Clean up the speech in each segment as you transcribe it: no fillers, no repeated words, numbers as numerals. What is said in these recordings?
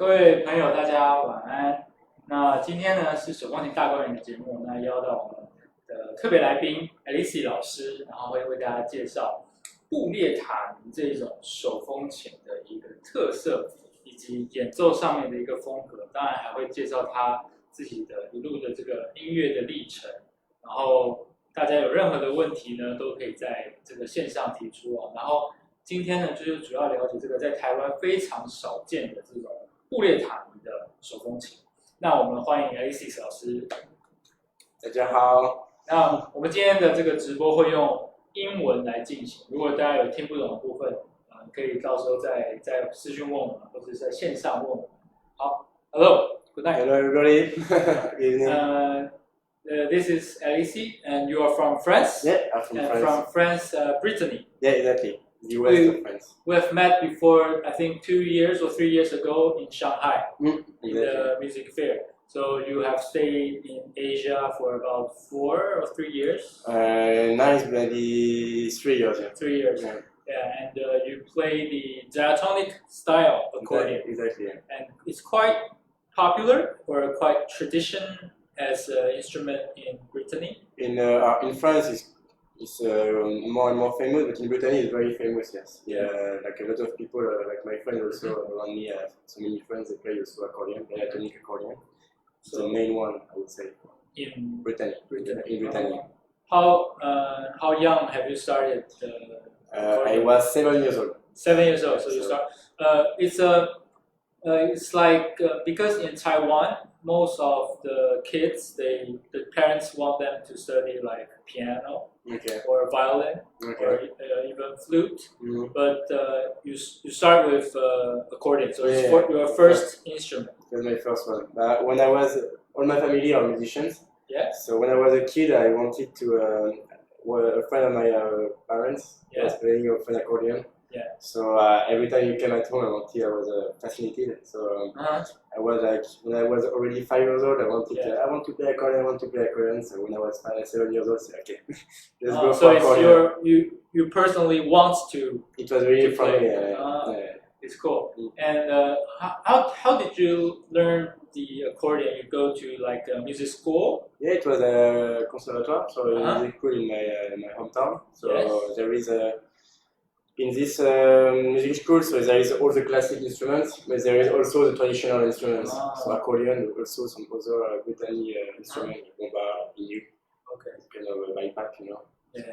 各位朋友，大家晚安。那今天呢是手风琴大观园的节目，那邀到我们的特别来宾 Alexis 老师，然后会为大家介绍布列塔尼这种手风琴的一个特色，以及演奏上面的一个风格。当然还会介绍他自己的一路的这个音乐的历程。然后大家有任何的问题呢，都可以在这个线上提出哦。然后今天呢，就是主要了解这个在台湾非常少见的这种布列塔尼的手风琴。那我们欢迎 Alexis 老师。大家好。那我们今天的这个直播会用英文来进行，如果大家有听不懂的部分，可以到时候在私讯问我们，或者是在线上问我们。好 ，Hello, good night. Hello everybody. Good evening. This is Alexis, and you are from France? Yeah, I'm from France. From France, Brittany. Yeah, exactly. The west of France. We have met before, I think 2 years or 3 years ago in Shanghai, in the music fair. So you have stayed in Asia for about 4 or 3 years? Now it's maybe 3 years. Yeah. 3 years. Yeah, and you play the diatonic style accordion. Exactly. Yeah. And it's quite popular or quite traditional as an instrument in Brittany. In France, it's more and more famous, but in Brittany it's very famous. Yes. Yeah, like a lot of people, like my friends also around me, I have so many friends that play also accordion, diatonic accordion. It's the main one, I would say. In Brittany. In Brittany. How young have you started? I was 7 years old. 7 years old. So you start. It's like because in Taiwan, most of the kids, the parents want them to study like piano or violin or even flute. But you start with accordion, so it's your first instrument. That's my first one. When I was, all my family are musicians. Yeah. So when I was a kid, I wanted to. A friend of my parents was playing an accordion. Yeah. So every time he came at home, I was fascinated. So I was like, when I was already 5 years old, I want to play accordion. So when I was 7 years old, I said, okay, let's go for accordion. So you personally want to. It was really fun. It's cool. And how did you learn the accordion? You go to like a music school? Yeah, it was a conservatoire, so a music school in my hometown. So there is in this music school, so there is all the classic instruments, but there is also the traditional instruments. So accordion, also some other Brittany instruments, like bomba, biniou. Okay. Kind of a bagpipe, you know. Yeah.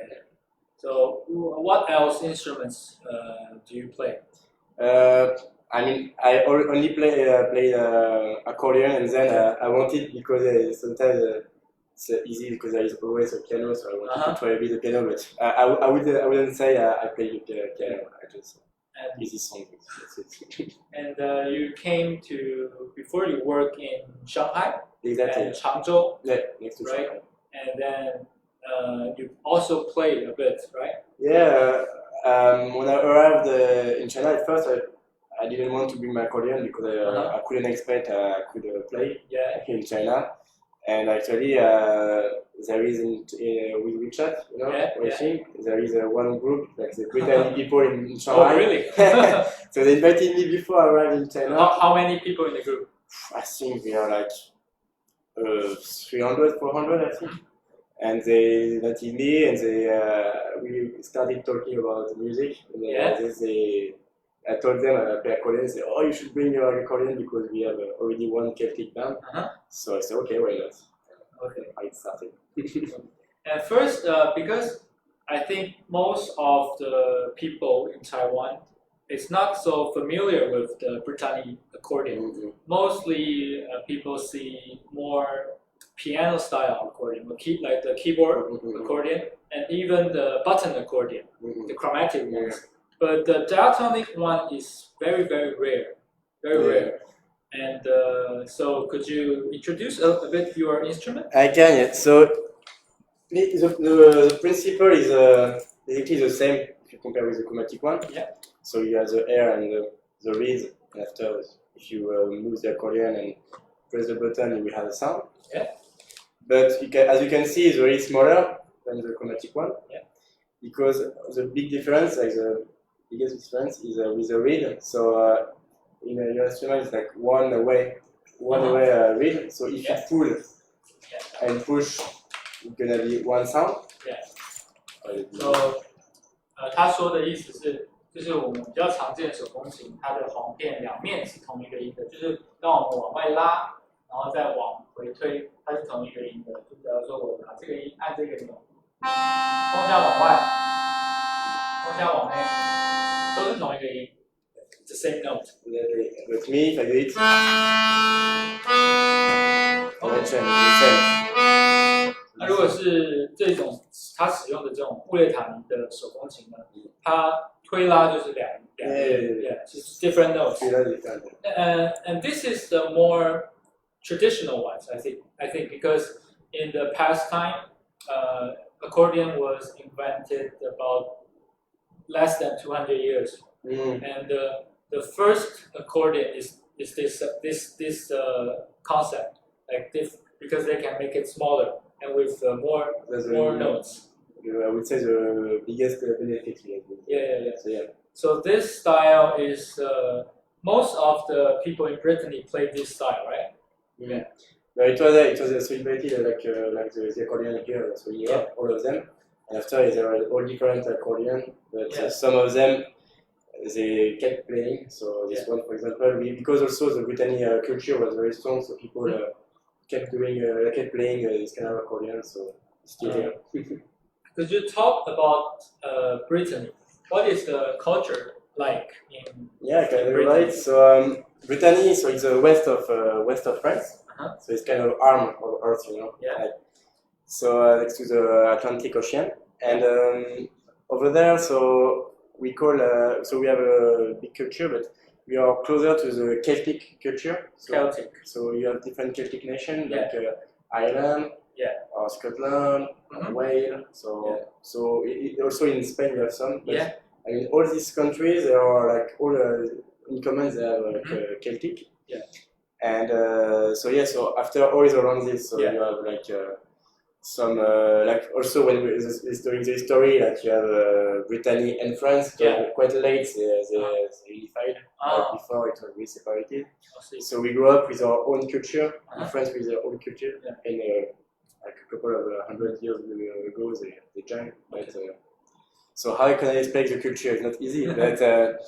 So what else instruments do you play? I mean, I only play accordion, and then I wanted, because sometimes it's easy because there is always a piano, so I wanted to try a bit the piano, but I wouldn't say I play the piano. I just easy song. And you came to, before you work in Shanghai? Exactly. And Changzhou? Yeah, next to Shanghai. And then you also played a bit, right? Yeah. When I arrived in China at first, I didn't want to bring my accordion because I couldn't expect I could play in China. And actually, there is with WeChat, you know, there is one group, like the Brittany people in Shanghai. Oh, really? So they invited me before I arrived in China. How many people in the group? I think we are like 300, 400, I think. And they invited me, and we started talking about music. And I told them I play accordion. They said, "Oh, you should bring your accordion because we have already one Celtic band." So I said, "Okay, why not?" Okay. I started. And first, because I think most of the people in Taiwan is not so familiar with the Brittany accordion. Mostly people see more piano style accordion, like the keyboard accordion, and even the button accordion, the chromatic ones. But the diatonic one is very, very rare, very rare. And so could you introduce a bit your instrument? I can, yeah. So the principle is basically the same if you compare with the chromatic one. Yeah. So you have the air and the reed, and after if you move the accordion and press the button, you will have a sound. Yeah. But as you can see, it's very smaller than the chromatic one. Yeah. Because the big difference, like the biggest difference, is with the reed. So in your instrument is like one way reed. So if you pull and push, it's gonna be one sound. So 他说的意思是，就是我们比较常见的手风琴，它的簧片两面是同一个音的，就是当我们往外拉，然后再往回推，它是同一个音的。就假如说我拿这个音按这个钮，风向往外，风向往内，都是同一个音。The same note. With me, if I do it, Okay. 那如果是这种他使用的这种布列塔尼的手风琴呢，它推拉就是两边，就是 different notes. And this is the more traditional ones, I think, because in the past time, accordion was invented about less than 200 years, and the first accordion is this concept, like this, because they can make it smaller and with more notes. I would say the biggest benefit. So this style is most of the people in Brittany play this style, right? Yeah. But it was also invented like the accordion here, so in Europe, all of them. And after there are all different accordion, but some of them they kept playing. So this one, for example, because also the Brittany culture was very strong, so people kept playing this kind of accordion. So still here. Could you talk about Brittany? What is the culture like in? Right. So Brittany, so it's the west of France. So it's kind of arm of Earth, you know. So next to the Atlantic Ocean, and over there, so we call so we have a big culture, but we are closer to the Celtic culture. So, Celtic. So you have different Celtic nations like Ireland, or Scotland, or Wales. So it also in Spain you have some. But I mean, all these countries, they are like all in common. They have like Celtic. And so after all around this, so you have like some like also when during the history, like you have Brittany and France. Quite late they unified. Before it was really separated. So we grew up with our own culture. France with their own culture, and like a couple of 100 years ago they joined. But so how can I explain the culture? It's not easy. But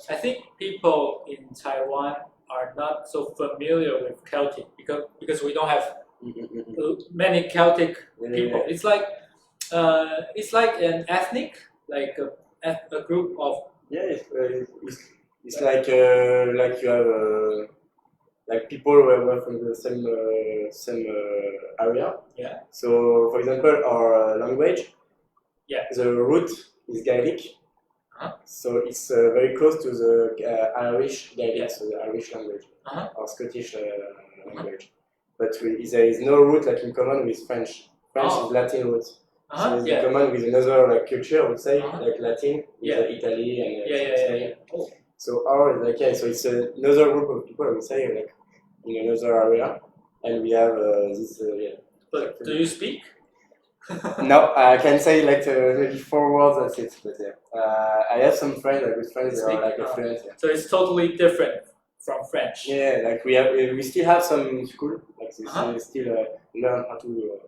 I think people in Taiwan are not so familiar with Celtic because we don't have many Celtic people. It's like an ethnic, like a group of. It's like you have like people who are from the same area. So for example, our language, the root is Gaelic. So it's very close to the Irish dialect, so the Irish language, or Scottish language. But there is no root like in common with French. French is Latin root. So it's in common with another like culture, I would say, like Latin, with Italy and Spain. So our is like so it's another group of people, I would say, like in another area, and we have this. But do you speak? No, I can say like maybe 4 words. That's it. But I have some friends, like good friends, that are like fluent. So it's totally different from French. Like we still have some in school. Like we still learn how to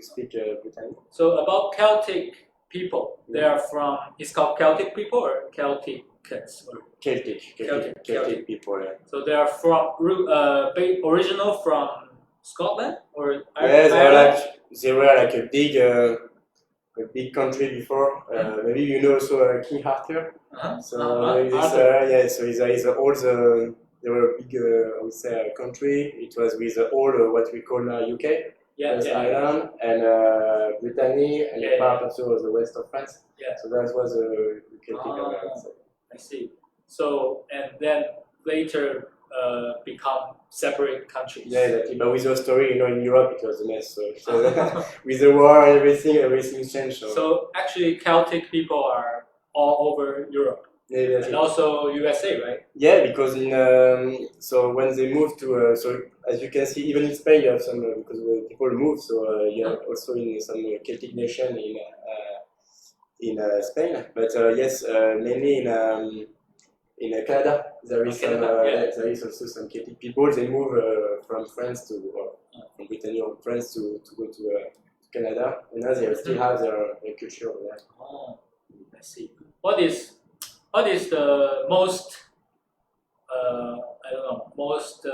speak Brittany. So about Celtic people, they are from. It's called Celtic people or Celticans? Celtic people. So they are from original from Scotland or Ireland? They were like a big country before. Maybe you know also King Arthur. So they were a big, I would say, country. It was with all what we call now UK, Ireland and Brittany and part also of the west of France. So that was the Celtic. I see. So and then later become separate countries. Exactly. But with the story, in Europe it was a mess. So with the war and everything changed. So actually, Celtic people are all over Europe. And also USA, right? Because so when they moved to so as you can see, even in Spain you have some because people move. So you have also in some Celtic nation in Spain. But mainly in Canada, there is there is also some Celtic people. They move from France to from Brittany or France to go to Canada, and now they still have their culture over there. Oh, I see. What is the most I don't know, most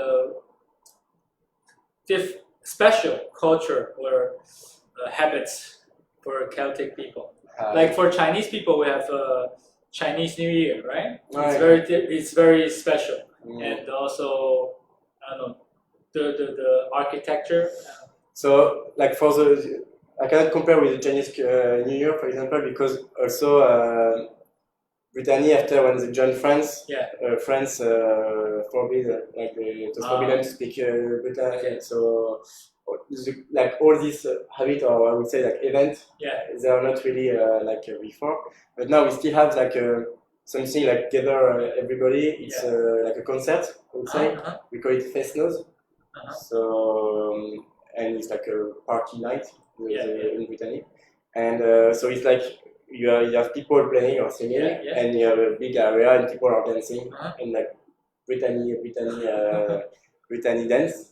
special culture or habits for Celtic people? Like for Chinese people, we have Chinese New Year, right? It's very special, and also I don't know the architecture. So like for the I cannot compare with the Chinese New Year, for example, because also Brittany, after when they joined France, France forbid it was forbidden to speak Brittany. Okay. So like all these habit, or I would say like events, they are not really like before. But now we still have like something like gather everybody. It's like a concert, I would say. We call it Fest Nose. So and it's like a party night in Brittany, and so it's like you have people playing or singing, and you have a big area and people are dancing in like Brittany dance.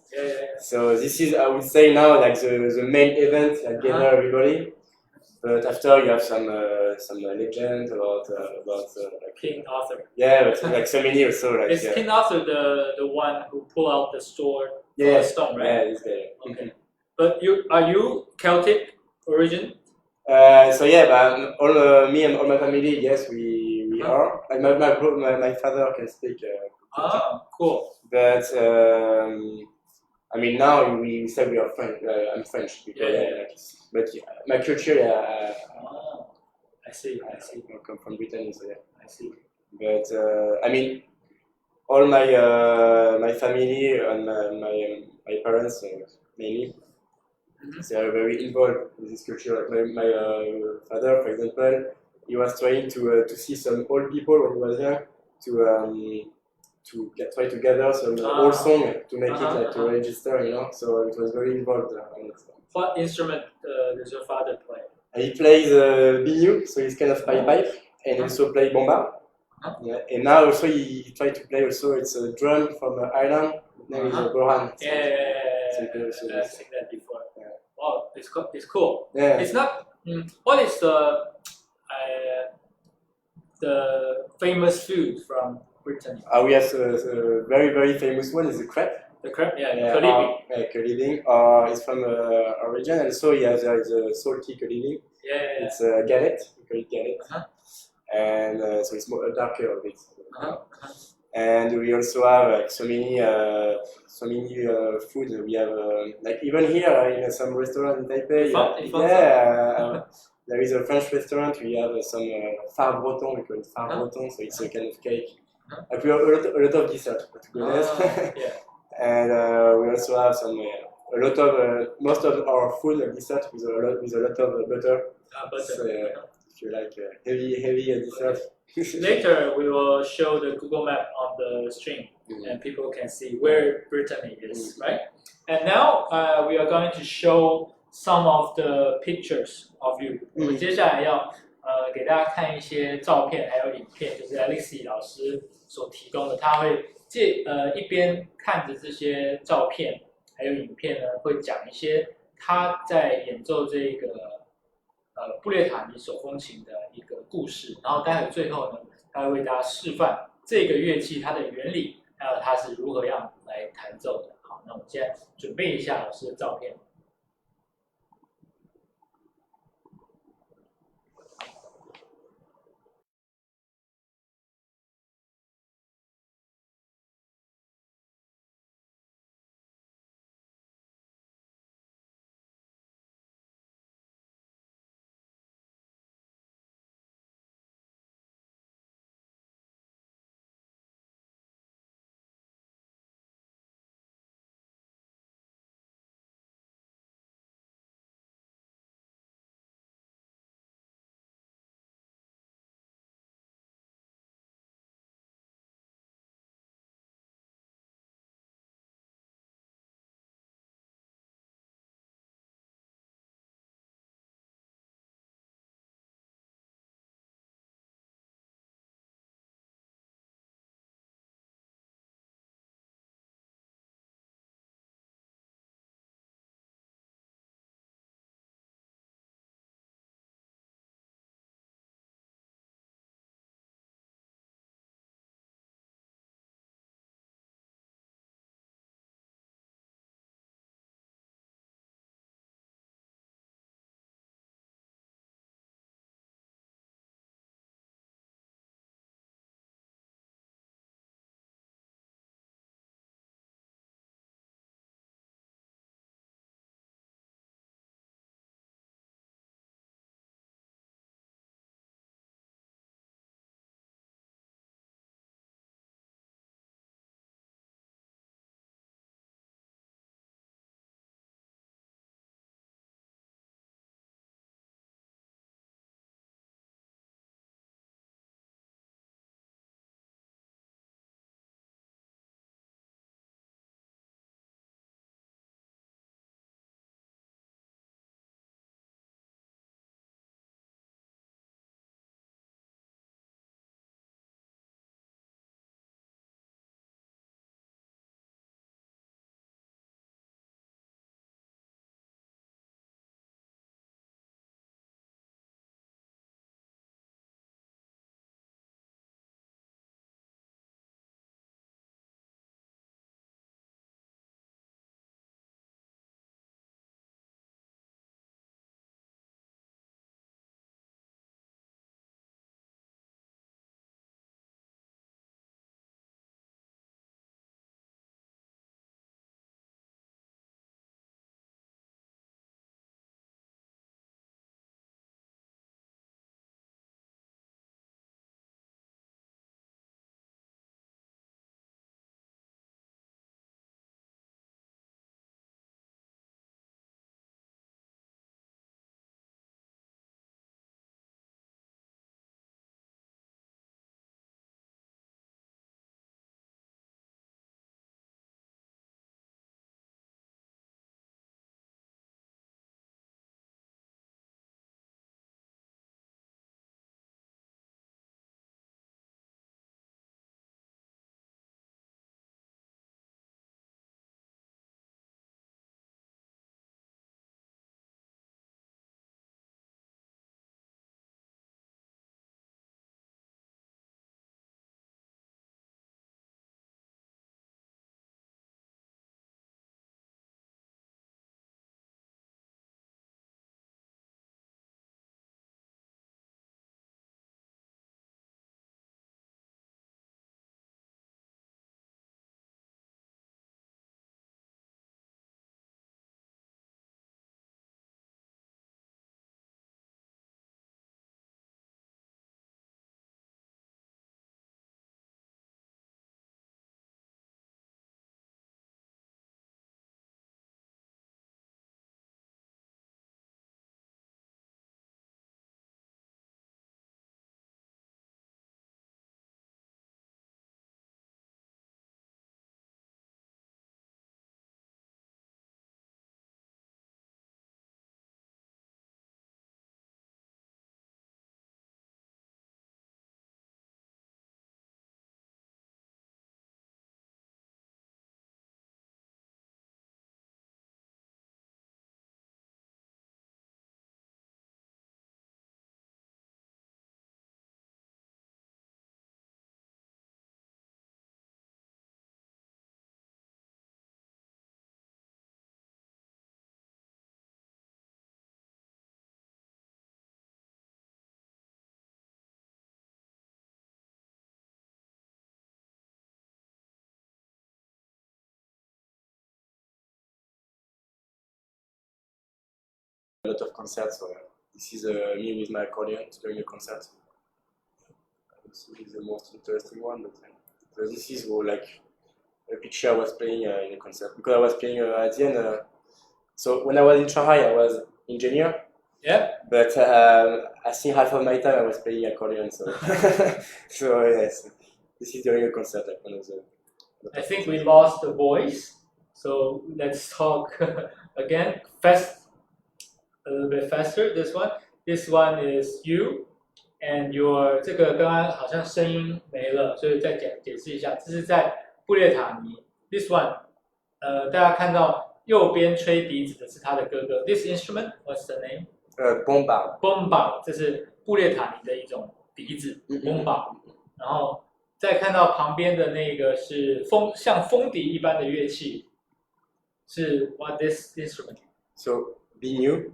So this is, I would say, now like the main event that gather everybody. But after you have some legend about like King Arthur. Yeah, but like so many also like. Is King Arthur the one who pulled out the sword from the stone, right? Yeah, this guy. Okay. But are you Celtic origin? So yeah, but all me and all my family, yes, we are. Like my father can speak. Cool. But I mean now we say we are French. I'm French because but my culture, I see. I come from Britain, so I see. But I mean, all my family and my parents mainly. They are very involved in this culture. Like my father, for example, he was trying to see some old people when he was young to try to gather some old song to make it like to register, you know. So it was very involved. What instrument does your father play? He plays biniou, so he's kind of pipe, and also play bomba. And now also he tried to play also. It's a drum from Ireland. His name is Goran. I've seen that before. Wow, it's cool. Yeah. It's not. What is the famous food from Brittany? We have a very very famous one is the crepe. The crepe, Coliving. It's from our region, and so he has a salty coliving. It's a galette. We call it galette. And so it's more darker a bit. And we also have like so many food. We have like even here in some restaurant in Taipei. There is a French restaurant. We have some phare breton. We call it phare breton. So it's a kind of cake. Like we have a lot of dessert, to be honest. And we also have some a lot of most of our food and dessert with a lot of butter. So, if you like heavy dessert. Later, we will show the Google map on the stream, and people can see where Brittany is, right? And now we are going to show some of the pictures of you. 我们接下来要给大家看一些照片，还有影片，就是 Alexis 老师所提供的。他会一边看着这些照片还有影片呢，会讲一些他在演奏这个布列塔尼手风琴的一个故事，然后待会最后呢，他会为大家示范这个乐器它的原理，还有它是如何样来弹奏的。好，那我们现在准备一下老师的照片。lot of concerts. So this is me with my accordion during a concert. This is the most interesting one. But so this is like a picture I was playing in a concert because I was playing at the end. So when I was in Shanghai, I was engineer. Yeah. But I think half of my time I was playing accordion. So so yes, this is during a concert. Like one of the. I think we lost the voice, so let's talk again fast, a little bit faster. This one is you, and your 这个刚刚好像声音没了，所以再解释一下，这是在布列塔尼。This one，大家看到右边吹笛子的是他的哥哥。This instrument, what's the name? Bomba，这是布列塔尼的一种笛子 ，bomba。然后再看到旁边的那个是像风笛一般的乐器，是 what this instrument? So binu.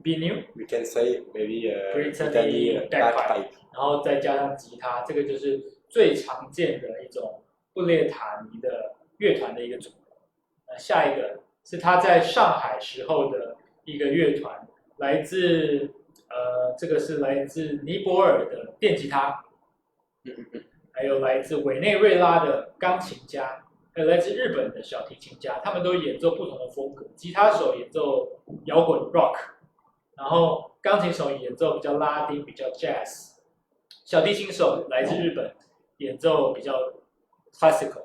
We can say maybe Brittany bagpipe。然后再加上吉他，这个就是最常见的一种布列塔尼的乐团的一个组合。下一个是他在上海时候的一个乐团，来自这个是来自尼泊尔的电吉他。还有来自委内瑞拉的钢琴家，还有来自日本的小提琴家，他们都演奏不同的风格。吉他手演奏摇滚 rock， 然后钢琴手演奏比较拉丁、比较 jazz， 小提琴手来自日本演奏比较 classical，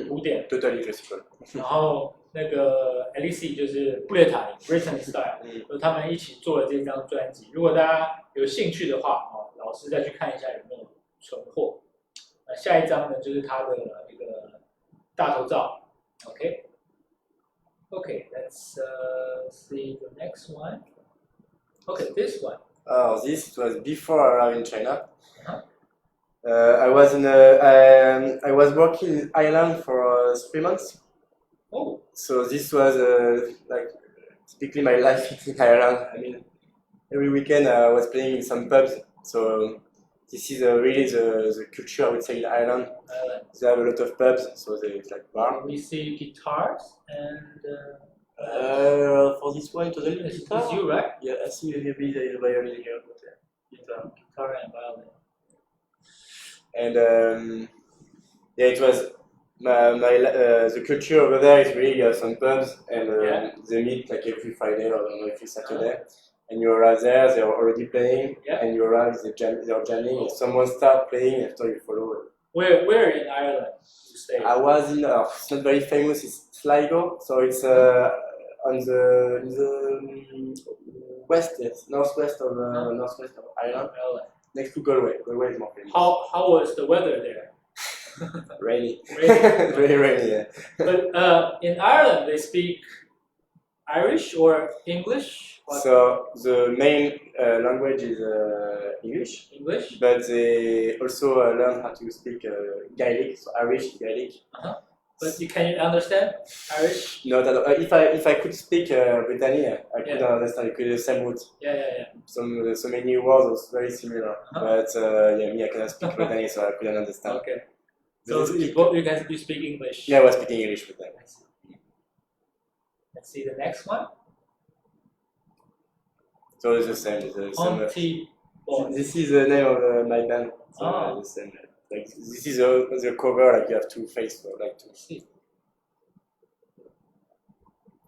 古典。对 classical。然后那个 Alexis 就是布列塔尼 Brittany style， 就他们一起做了这张专辑。如果大家有兴趣的话，老师再去看一下有没有存货。下一张呢，就是他的一个大头照 Okay, let's see the next one. Okay, this one. This was before I arrived in China. I was working in Ireland for 3 months. Oh. So this was like typically my life in Ireland. I mean, every weekend I was playing in some pubs. So this is really the culture, I would say, in Ireland. They have a lot of pubs, so it's like bar. We see guitars and. For this one, totally guitar. It's you, right? Yeah, I see maybe there is a violin here, but guitar and violin. And yeah, it was the culture over there is really you have some pubs and they meet like every Friday or I don't know, every Saturday. And you arrive there, they're already playing, and you arrive, they're jamming. If someone starts playing, after you follow. Where in Ireland you stay? I was in, it's not very famous, it's Sligo, so it's on the west, northwest of Ireland, next to Galway. Galway is more famous. How was the weather there? Rainy. Very rainy, yeah. But in Ireland, they speak Irish or English? What? So the main language is English. English. But they also learn how to speak Gaelic, so Irish Gaelic. But can you understand Irish? No, if I could speak Brittany, I could understand. It could be the same root. Yeah. So many words was very similar. But me, I cannot speak Brittany, so I couldn't understand. Okay. So you speak English? Yeah, I was speaking English with them. Let's see the next one. So it's the same. This is the name of my band. So the same. Like this is the cover. Like you have two faces, so like to see.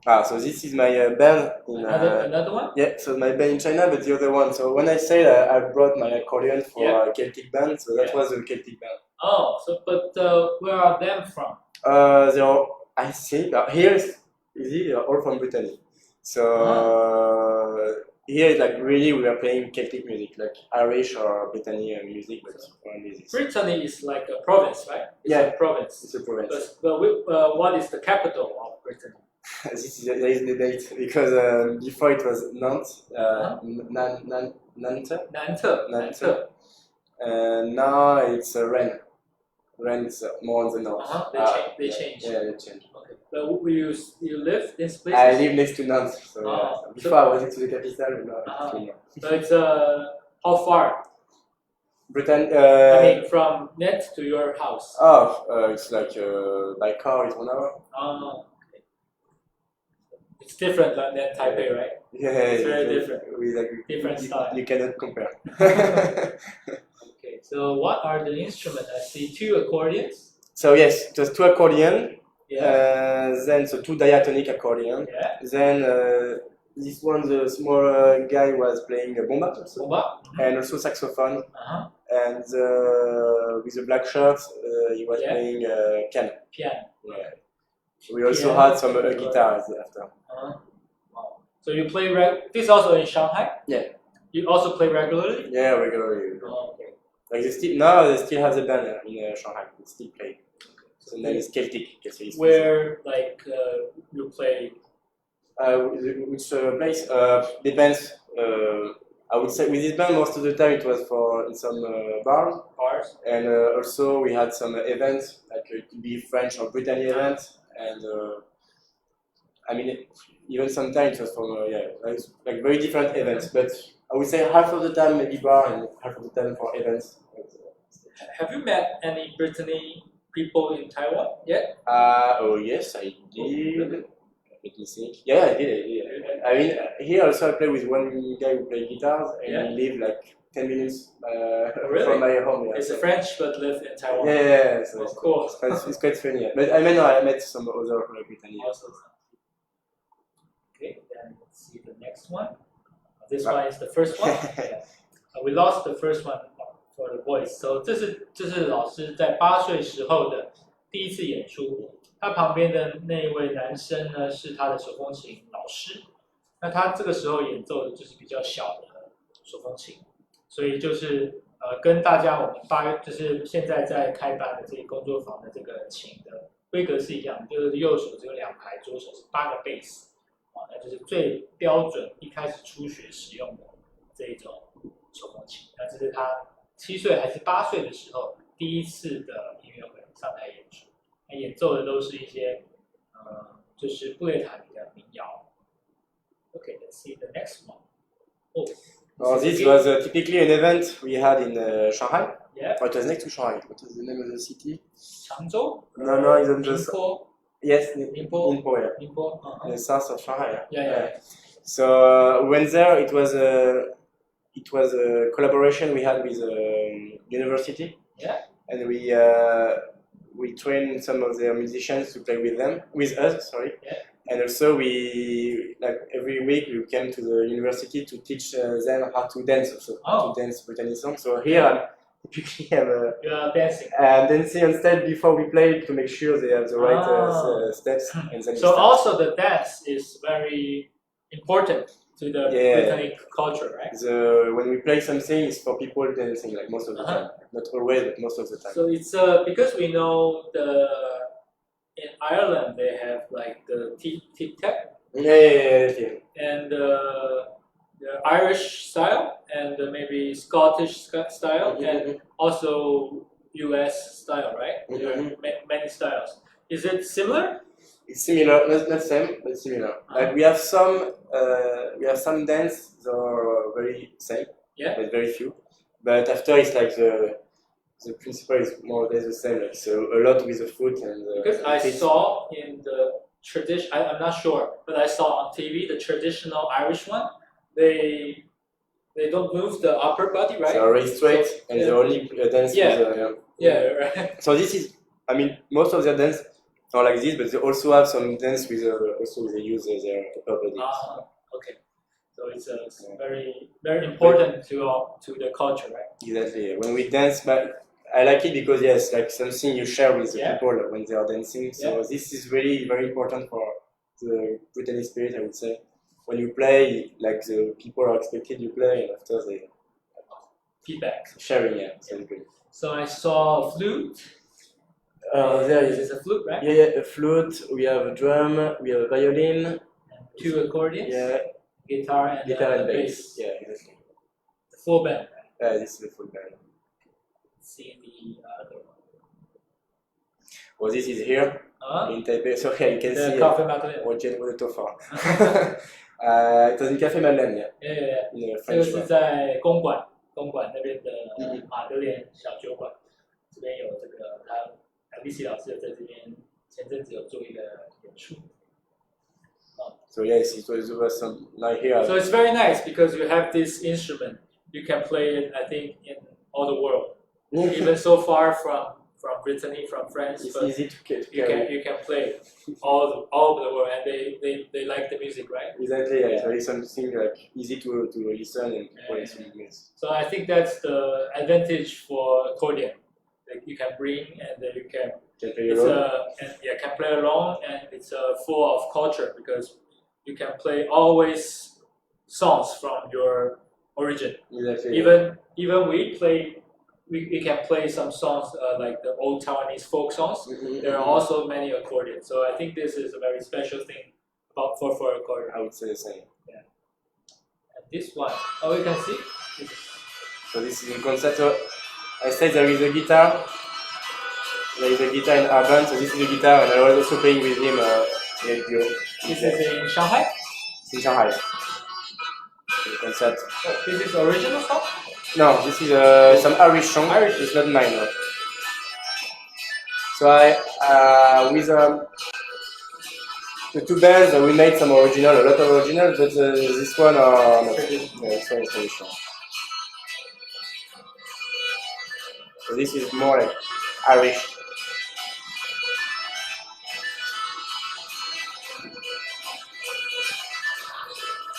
So this is my band. Another one? Yeah. So my band in China, but the other one. So when I say that I brought my accordion for a Celtic band, so that was a Celtic band. Oh, so but where are them from? They are. I think here is easy. They are all from Brittany. So. Here, like really, we are playing Celtic music, like Irish or Brittany music, but only this. Brittany is like a province, right? It's a province. It's a province. But what is the capital of Brittany? There is the date because before it was Nantes, Nantes. Now it's Rennes. Rennes is more on the north. They change. Yeah, they change. Okay. But you live in this place? I live next to Nantes, so before I was into the capital, now. So it's how far? Britain. I mean, from Net to your house. It's like by car, it's 1 hour. Oh, okay. It's different than Taipei, right? Yeah, it's very different. Different style. You cannot compare. Okay, so what are the instruments? I see 2 accordions. So yes, just 2 accordion. Yeah. Then so 2 diatonic accordion. Yeah. Then this one, the small guy was playing a bomba also. Bomba. And also saxophone. Uh-huh. And with the black shirt, he was playing piano. Piano. Yeah. We also had some guitars after. Wow. So you play this also in Shanghai? Yeah. You also play regularly? Yeah, regularly. Oh, okay. Like they still have the band in Shanghai. They still play. So the name is Celtic. Where you play? Which place? Depends. I would say with this band most of the time it was in some bars. And also we had some events, like it could be French or Britannian events. And I mean, even sometimes it was from like very different events. But I would say half of the time maybe bar and half of the time for events. Have you met any Brittany people in Taiwan yet? Oh yes, I did. Let me think. Yeah, I did. I mean, here also I play with one guy who plays guitars, and he lives like 10 minutes from my home. Yeah. It's a French but lives in Taiwan. Yeah, so cool. It's quite funny. Yeah. But I met some other Britannians. Okay, then let's see the next one. This one is the first one. We lost the first one for the voice. So 这是老师在8岁时候的第一次演出。他旁边的那一位男生呢，是他的手风琴老师。那他这个时候演奏的就是比较小的手风琴，所以就是跟大家我们8月就是现在在开班的这个工作坊的这个琴的规格是一样的，就是右手只有2排，左手是8个贝斯，那就是最标准一开始初学使用的这一种手风琴。那这是他7岁还是8岁的时候第一次的音乐会上台演出。演奏的都是一些就是布列塔尼的民谣。Okay, let's see the next one. This was typically an event we had in Shanghai. Yeah. It was next to Shanghai. What is the name of the city? Changzhou? No, it's just. Ningpo? Yes, Ningpo. Yeah. Ningpo. In the south of Shanghai. Yeah. So we went there. It was a collaboration we had with university. Yeah. And we trained some of their musicians to play with us. Yeah. And also we every week we came to the university to teach them how to dance to dance Britannic songs. So here you are dancing. Dancing on stage before we play to make sure they have the right steps. And then so also the dance is very important to the Britannic culture, right? When we play something, it's for people dancing, like most of the time. Not always, but most of the time. So it's because we know in Ireland they have like the tic-tac. Yeah. And the Irish style and maybe Scottish style and also US style, right? There are many styles. Is it similar? It's similar, not same, but similar. Like we have some dance that are very same, but very few. But after it's like the principle is more or less the same. Like so a lot with the foot and. Because I saw in the tradition, I'm not sure, but I saw on TV the traditional Irish one. They don't move the upper body, right? They are very straight and they only dance. Right. So this is, I mean, most of their dance are like this, but they also have some dance with also they use their upper body. Okay. So it's very very important to the culture, right? Exactly. When we dance, but I like it because yes, like something you share with the people when they are dancing. So this is really very important for the Britannic spirit, I would say. When you play, like the people are expected you play, and after they feedback sharing, so it's good. So I saw a flute. There is a flute, right? Yeah, a flute. We have a drum. We have a violin. And 2 accordions. Yeah. Guitar and bass. Yeah, exactly. The full band. This is the full band. Let's see the other one. Well, this is here in Taipei. So here you can see. Cafe Madeleine. It was in Cafe Madeleine, Yeah. In the 这个 French 是在公馆那边的马德莲小酒馆，这边有这个Alexis 老师有在这边前阵子有做一个演出。So yes, it was some like here. So it's very nice because you have this instrument. You can play it, I think, in all the world. Even so far from Brittany, from France, it's but easy to carry. you can play all over the world, and they like the music, right? Exactly, yeah. It's very something like easy to listen and play instruments. So I think that's the advantage for accordion. Like you can bring and you can play alone. Can play alone, and it's full of culture because you can play always songs from your origin. Exactly. Even we can play some songs like the old Taiwanese folk songs. There are also many accordions. So I think this is a very special thing for accordion. I would say the same. Yeah. And this one, you can see. So this is in concerto. I said there is a guitar. There is a guitar in our band. So this is the guitar, and I was also playing with him. This is in Shanghai. It's in Shanghai. The concert. Oh, this is original song? No, this is some Irish song. It's not mine. No. So with the two bands, we made some original, a lot of original, but this one, this one is traditional. So this is more like Irish.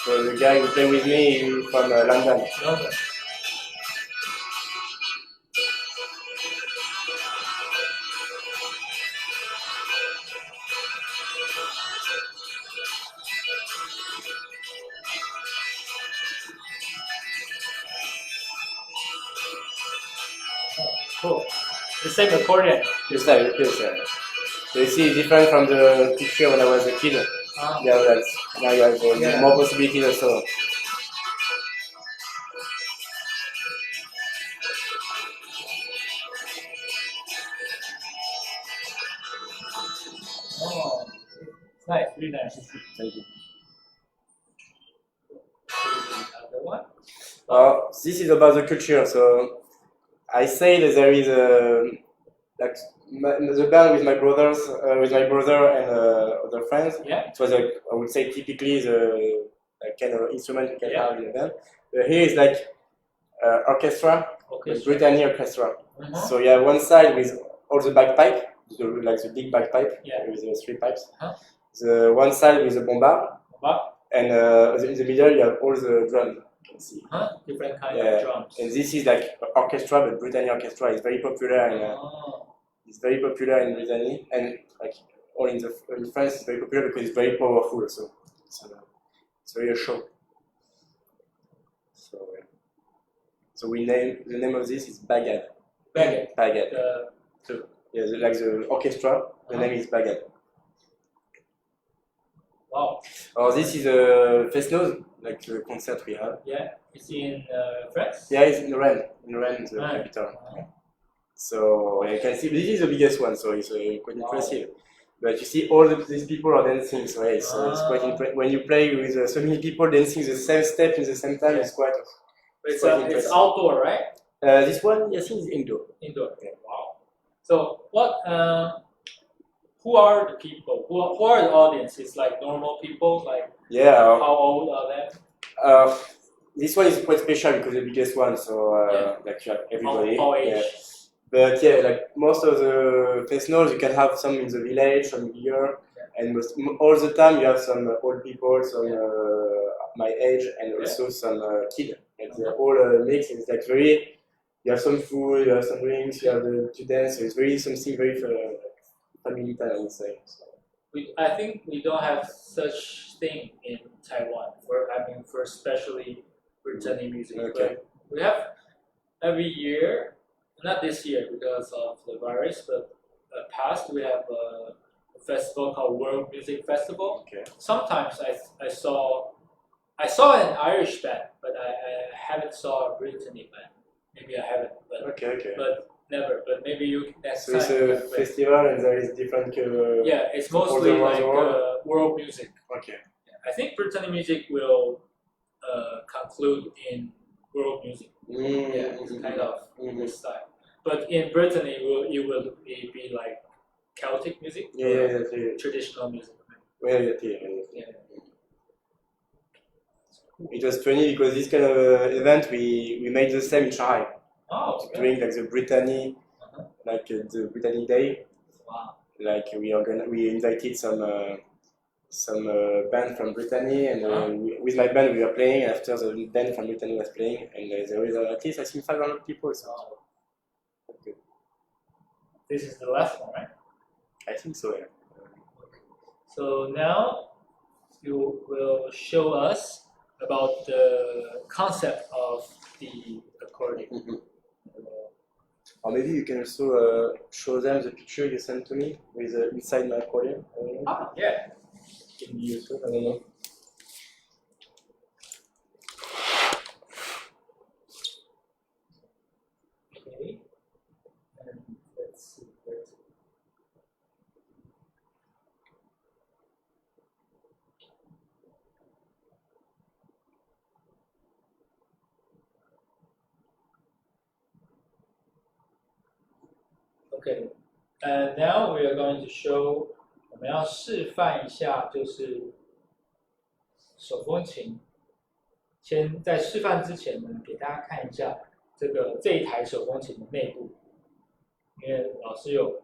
So the guy who played with me is from London. Cool. The same accordion. The same, yes. So you see, it's different from the picture when I was a kid. Yeah, now you have more possibilities also. Oh, nice, really nice. Thank you. Another one. This is about the culture. So I say that there is the band with my brothers, with my brother and other friends. Yeah. It was I would say typically the kind of instrument you can have in a band. Here is like orchestra, Brittany orchestra. So you have one side with all the bagpipe, like the big bagpipe with the 3 pipes. The one side with the bomba, and in the middle you have all the drums. See. Different kind of drums. And this is like orchestra, but Brittany orchestra is very popular and it's very popular in Brittany, and like all in France it's very popular because it's very powerful also. It's very a show. So we name the name of this is Bagad. Bagad. Like the orchestra, the name is Bagad. Wow. This is a Fest-Noz, like the concert we have. Yeah, it's in France? Yeah, it's in Rennes, the capital. So you can see, this is the biggest one, so it's quite impressive. But you see, all these people are dancing, so it's quite impressive. When you play with so many people dancing the same step in the same time, it's quite impressive. It's outdoor, right? This one, I think, is indoor. Indoor. Yeah. Wow. So what? Who are the people? Who are the audience? It's like normal people, like how old are they? This one is quite special because the biggest one, so like everybody. How age? But like most of the Fest-Noz, you can have some in the village, some here, and all the time you have some old people, some my age, and also some kids. Like they're all mixed. It's like very. You have some food, you have some drinks, you have to dance. So it's really something very family time, I would say. So. I think we don't have such thing in Taiwan. For especially Brittany music. But we have every year. Not this year because of the virus, but past we have a festival called World Music Festival. Sometimes I saw an Irish band, but I haven't saw a Brittany band. Maybe I haven't, but never. But maybe you next time. So it's a festival and there is different. It's mostly like world music. Okay. I think Brittany music will conclude in world music. It's kind of this style. But in Brittany, it will be like Celtic music, traditional music. Yeah. It was funny because this kind of event we made the same in Shanghai. Oh, okay. During like the Brittany, the Brittany Day. Wow. Like we invited some band from Brittany, and with my band we were playing. After the band from Brittany was playing, and there was at least I think 500 people. So. Okay. This is the last one, right? I think so. Yeah. So now you will show us about the concept of the accordion. Mm-hmm. Or maybe you can also show them the picture you sent to me with inside my accordion. Yeah. In YouTube, I don't know. Okay. And let's see. Okay, and now we are going to show， 我们要示范一下，就是手风琴。先在示范之前呢，给大家看一下这一台手风琴的内部，因为老师有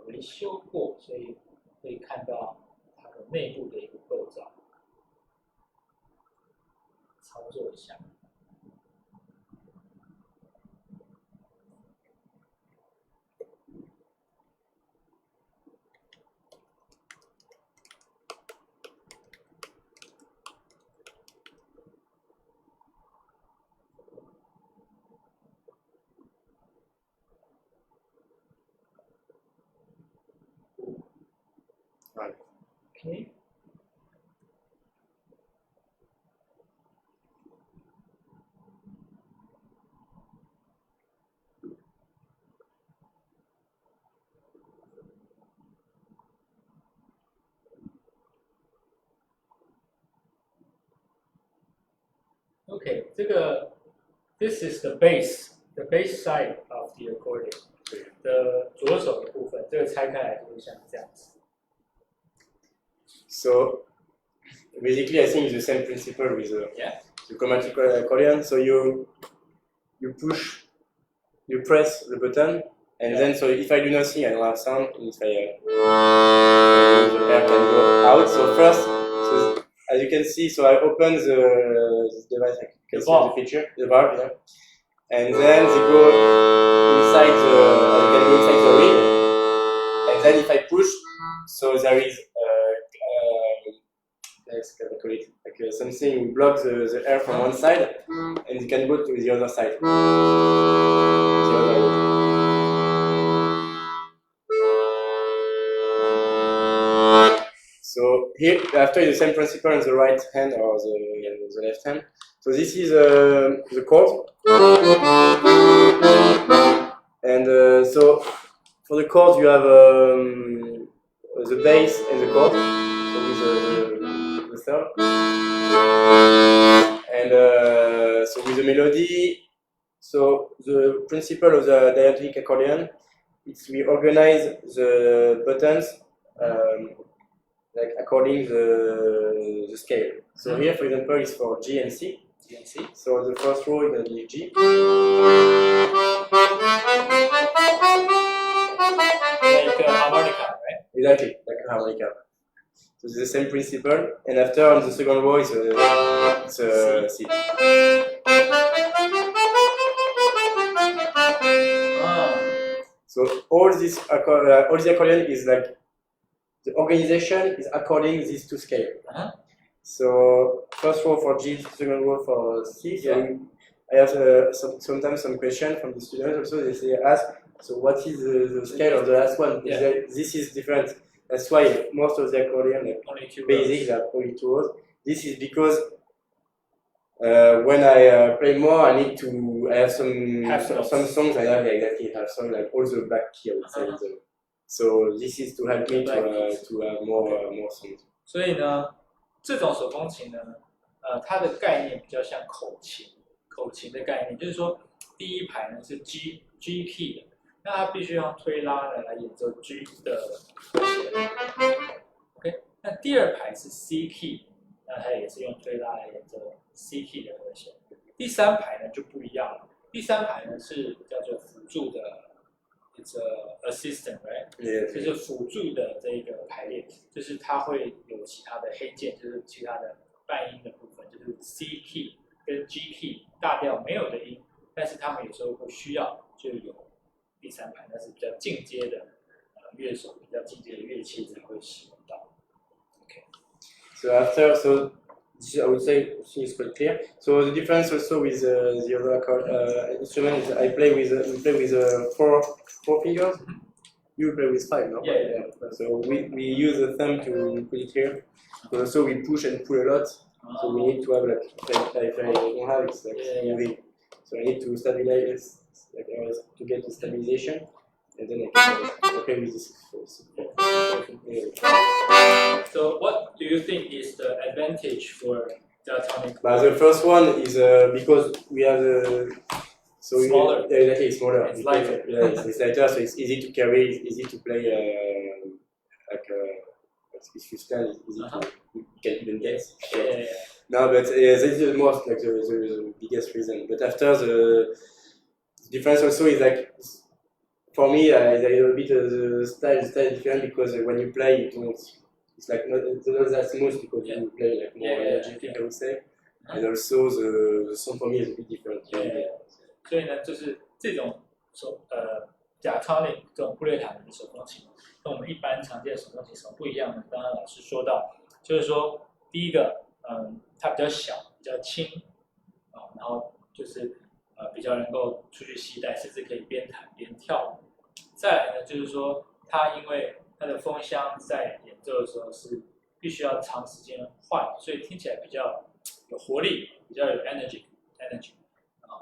维修过，所以可以看到它的内部的一个构造。操作一下。Okay. Okay, this is the bass side of the accordion 的左手的部分，这个拆开来就会像这样子。So basically, I think it's the same principle with the chromatic accordion. So you press the button, and then so if I do nothing, I don't have sound. And if I the air can go out. So first, so as you can see, so I open the device. You can see the picture, the valve, yeah. And then they go inside the ring. And then if I push, so there is like something blocks the air from one side, and it can go to the other side. So here, after the same principle on the right hand or the left hand. So this is the chord, and so for the chord you have the bass and the chord, so with the third, and so with the melody. So the principle of the diabetic accordion is we organize the buttons like according the scale. So here, for example, is for G and C. So the first row is going to be G. Like a harmonica, right? Exactly, like a harmonica. So it's the same principle. And after on the second row, it's C. So all this accordion is like the organization is according these two scales. So first row for G, second row for C. So I have sometimes some question from the students also. They ask, so what is the scale of the last one? This is different. That's why most of the accordion, like basics, are only 2 rows. This is because when I play more, I need to. I have some songs. I have have songs like all the back key, I would say. So this is to help me to have more songs. 所以呢，这种手风琴呢，它的概念比较像口琴的概念，就是说第一排呢是 G key 的，那它必须用推拉呢来演奏 G 的和弦。OK， 那第二排是 C key， 那它也是用推拉来演奏 C key 的和弦。第三排呢就不一样了，第三排呢是叫做辅助的 ，it's a assistant right， 就是辅助的这个排列，就是它会有其他的黑键，就是其他的半音的部分，就是 C key 跟 G key 大调没有的音，但是他们有时候会需要就有第三排，那是比较进阶的乐手，比较进阶的乐器才会使用到。OK。 So after, so I would say it's quite clear. So the difference also with the other instrument is I play with we play with four fingers. You play with 5, no? Yeah. So we use the thumb to put it here. But also we push and pull a lot. So we need to have like if I don't have it's like moving. So I need to stabilize like to get the stabilization, and then I play with this. So what do you think is the advantage for diatonic? The first one is because we have so smaller. Exactly, smaller. It's lighter. Yeah, it's lighter, so it's easy to carry. It's easy to play. If you stand, it's easy to you can even guess. Yeah. No, but this is the most like the biggest reason. But after the difference also is like for me, there is a bit the style is different because when you play, you don't. It's like not that smooth because you play like more energetic, I would say. And also the sound for me is a bit different. 所以呢，就是这种diatonic 这种布列塔尼手风琴，跟我们一般常见的手风琴什么不一样呢？刚刚老师说到，就是说第一个，它比较小，比较轻，然后就是比较能够出去携带，甚至可以边弹边跳舞。再来呢，就是说它因为它的风箱在演奏的时候是必须要长时间换，所以听起来比较有活力，比较有 energy，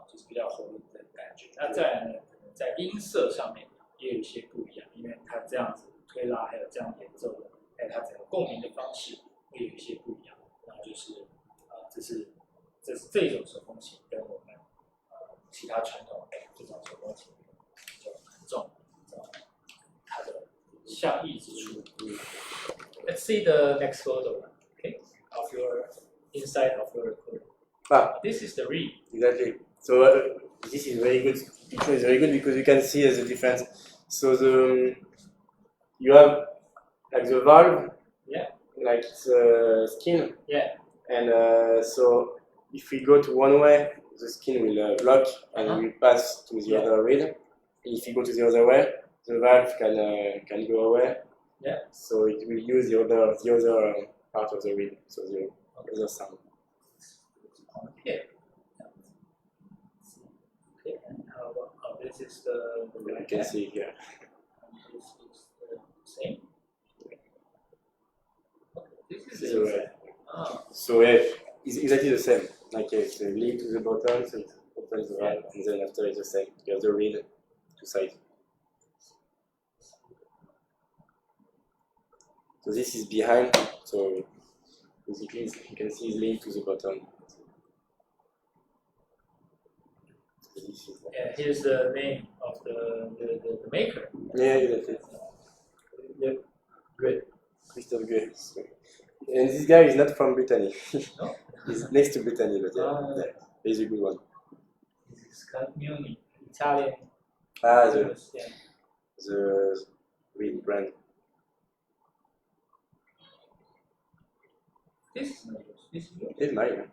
就是比较活力的感觉。那再来呢，可能在音色上面也有一些不一样，因为它这样子推拉，还有这样演奏的，还有它整个共鸣的方式会有一些不一样。然后就是这是这种手风琴跟我们其他传统的这种手风琴就很重它的相异之处。Let's see the next photo, okay, of your inside of your recording. This is the reed. Exactly. So this is very good. Picture is very good because you can see the difference. So you have like the valve, like it's skin, and so if we go to one way, the skin will lock and will pass to the other reed. If you go to the other way, the valve can go away. So it will use the other part of the reed, so the other sound. Okay, and how about this is the You can see here. This is the same. Okay, this is So, the same. So it's exactly the same. Like it's linked to the bottom, so it opens the valve, and then after it's the same. You have the reed to side. So this is behind, so basically you can see it's linked to the bottom. Here's the name of the maker. Yeah, that's it. Yeah, great. Crystal Grey. And this guy is not from Brittany. No? He's next to Brittany, but he's a good one. This is Scalmioni, Italian. The reed brand. This is not yours. This is yours. It's mine.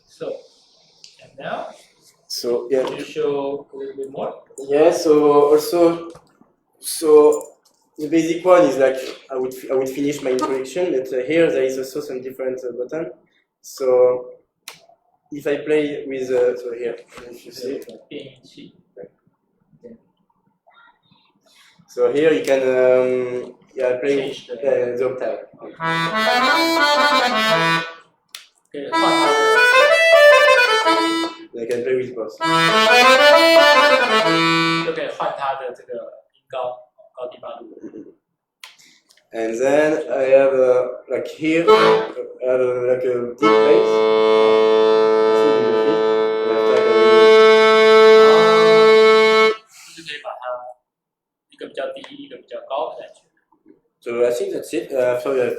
So, and now, So yeah. can you show a little bit more? Yeah. So also, so the basic one is like I would finish my introduction, but here there is also some different button. So if I play with so here, if you see. So here you can play the octave. Okay, I can play with both. 就可以换它的这个音高，高低八度。And then I have like here, I have like a deep bass. 低，一个比较高的感觉。So I think that's it. Sorry, I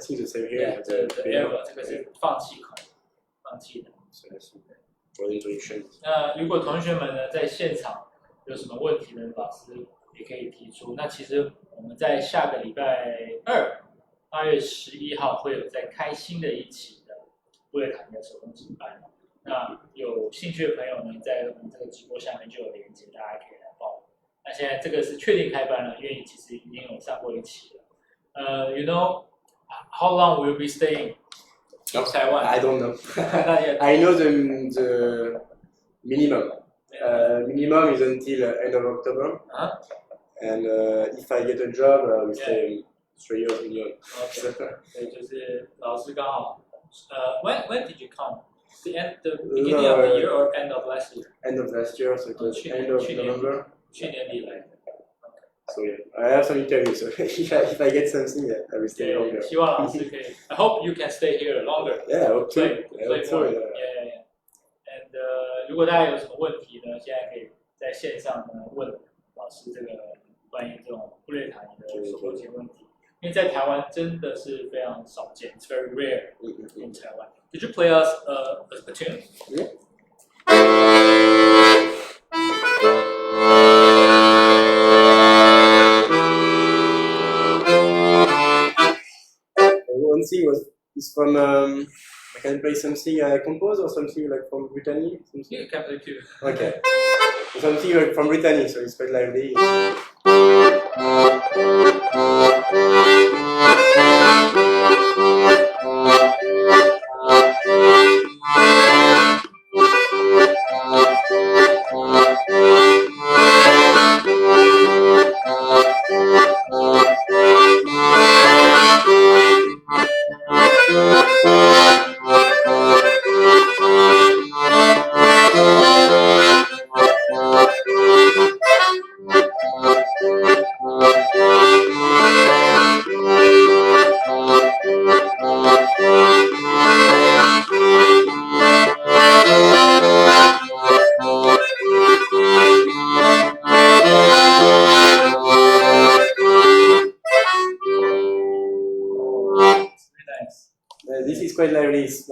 think the same here. Yeah, the error 这个是放弃口，放弃的。So that's for the introduction. 那如果同学们呢在现场有什么问题呢，老师也可以提出。那其实我们在下个礼拜二，8月11号会有在开新的一期的布列塔尼的手风琴班。那有兴趣的朋友呢，在我们这个直播下面就有连接，大家可以来报名。那现在这个是确定开班了，因为其实已经有上过一期了。You know how long will you be staying in Taiwan? I don't know. Not yet. I know the minimum. Minimum is until end of October. And if I get a job, I will stay 3 years minimum. Okay. 对，就是老师刚好。When did you come? The beginning of the year or end of last year? End of last year, so it was end of November. 去年底来的。So yeah, I have some interviews. So if I get something, yeah, I will stay longer. 希望老师可以。I hope you can stay here longer. Yeah, I hope so. Play more. Yeah. And 如果大家有什么问题呢，现在可以在线上呢问老师这个关于这种布列塔尼的手风琴问题，因为在台湾真的是非常少见 ，It's very rare in Taiwan. Did you play us a tune? Yeah. One thing is from I can play something I composed or something like from Brittany. Something? You can play too. Okay. Something like from Brittany, so it's quite lively.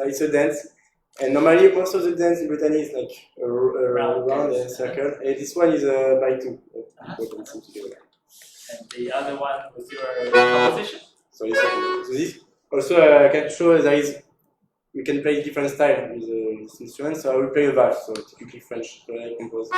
It's a dance, and normally most of the dance in Brittany is like round and circle. And this one is by two. And the other one was your composition. So this also I can show there is we can play different style with this instrument. So I will play a valse, so typically French. So I compose.